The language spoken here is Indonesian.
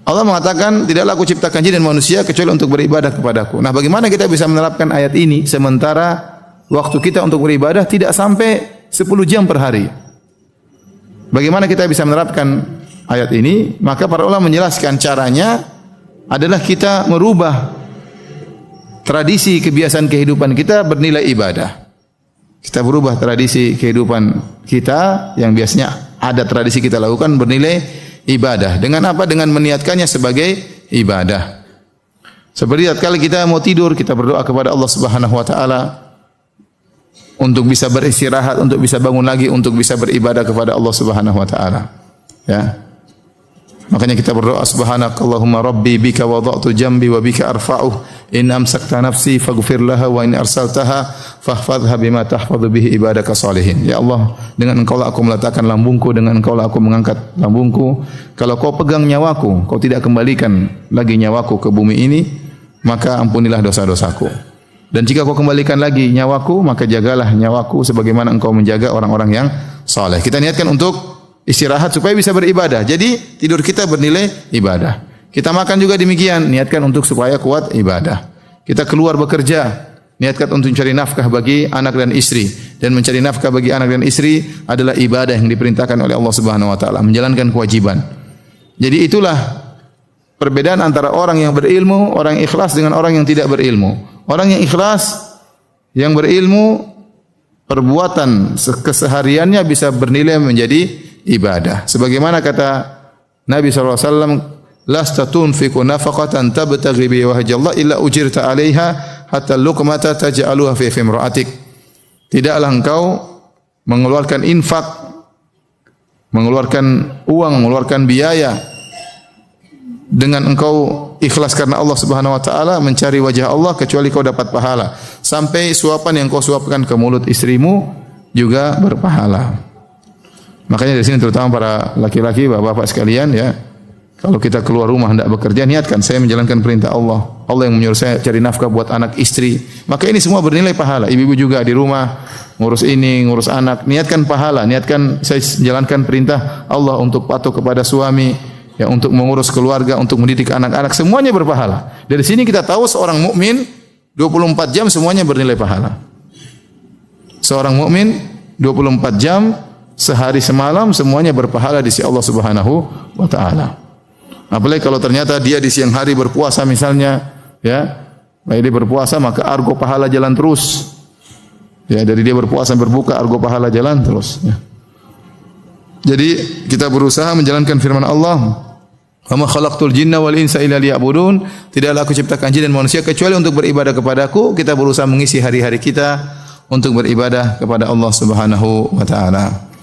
Allah mengatakan, tidaklah aku ciptakan jin dan manusia kecuali untuk beribadah kepadaku. Nah, bagaimana kita bisa menerapkan ayat ini sementara waktu kita untuk beribadah tidak sampai 10 jam per hari? Bagaimana kita bisa menerapkan ayat ini? Maka para ulama menjelaskan caranya adalah kita merubah tradisi kebiasaan kehidupan kita bernilai ibadah. Kita berubah tradisi kehidupan kita yang biasanya ada tradisi kita lakukan bernilai ibadah. Dengan apa? Dengan meniatkannya sebagai ibadah. Seperti tatkala kita mau tidur, kita berdoa kepada Allah Subhanahu wa taala untuk bisa beristirahat, untuk bisa bangun lagi, untuk bisa beribadah kepada Allah Subhanahu wa taala. Ya. Makanya kita berdoa, subhanakallahumma rabbi bika wada'tu jambi wa bika arfa'uh in amsakta nafsi faghfir laha wa in arsaltaha fahfadhha bima tahfadhu bihi ibadaka salihin. Ya Allah, dengan Engkau lah aku meletakkan lambungku, dengan Engkau lah aku mengangkat lambungku. Kalau Kau pegang nyawaku, Kau tidak kembalikan lagi nyawaku ke bumi ini, maka ampunilah dosa-dosaku. Dan jika Kau kembalikan lagi nyawaku, maka jagalah nyawaku sebagaimana Engkau menjaga orang-orang yang saleh. Kita niatkan untuk istirahat supaya bisa beribadah. Jadi tidur kita bernilai ibadah. Kita makan juga demikian, niatkan untuk supaya kuat ibadah. Kita keluar bekerja, niatkan untuk mencari nafkah bagi anak dan istri. Dan mencari nafkah bagi anak dan istri adalah ibadah yang diperintahkan oleh Allah Subhanahu wa taala, menjalankan kewajiban. Jadi itulah perbedaan antara orang yang berilmu, orang yang ikhlas dengan orang yang tidak berilmu. Orang yang ikhlas, yang berilmu, perbuatan kesehariannya bisa bernilai menjadi ibadah. Sebagaimana kata Nabi SAW, lasta tunfiqu nafaqatan tabtaghi bi wajhillah illa ujirta 'alaiha hatta luqmata taj'aluha fi imra'atik. Tidaklah engkau mengeluarkan infak, mengeluarkan uang, mengeluarkan biaya dengan engkau ikhlas karena Allah Subhanahu wa taala, mencari wajah Allah, kecuali kau dapat pahala. Sampai suapan yang kau suapkan ke mulut istrimu juga berpahala. Makanya di sini terutama para laki-laki, bapak-bapak sekalian ya, kalau kita keluar rumah hendak bekerja, niatkan saya menjalankan perintah Allah. Allah yang menyuruh saya cari nafkah buat anak istri. Maka ini semua bernilai pahala. Ibu-ibu juga di rumah ngurus ini, ngurus anak, niatkan pahala, niatkan saya menjalankan perintah Allah untuk patuh kepada suami, ya, untuk mengurus keluarga, untuk mendidik anak-anak, semuanya berpahala. Dari sini kita tahu seorang mukmin 24 jam semuanya bernilai pahala. Seorang mukmin 24 jam sehari semalam semuanya berpahala di sisi Allah Subhanahu wa taala. Apalagi kalau ternyata dia di siang hari berpuasa misalnya, ya. Baik dia berpuasa maka argo pahala jalan terus. Ya, dari dia berpuasa berbuka argo pahala jalan terus, ya. Jadi kita berusaha menjalankan firman Allah, "Wa ma khalaqtul jinna wal insa illa liya'budun." Tidaklah aku ciptakan jin dan manusia kecuali untuk beribadah kepadaku. Kita berusaha mengisi hari-hari kita untuk beribadah kepada Allah Subhanahu wa taala.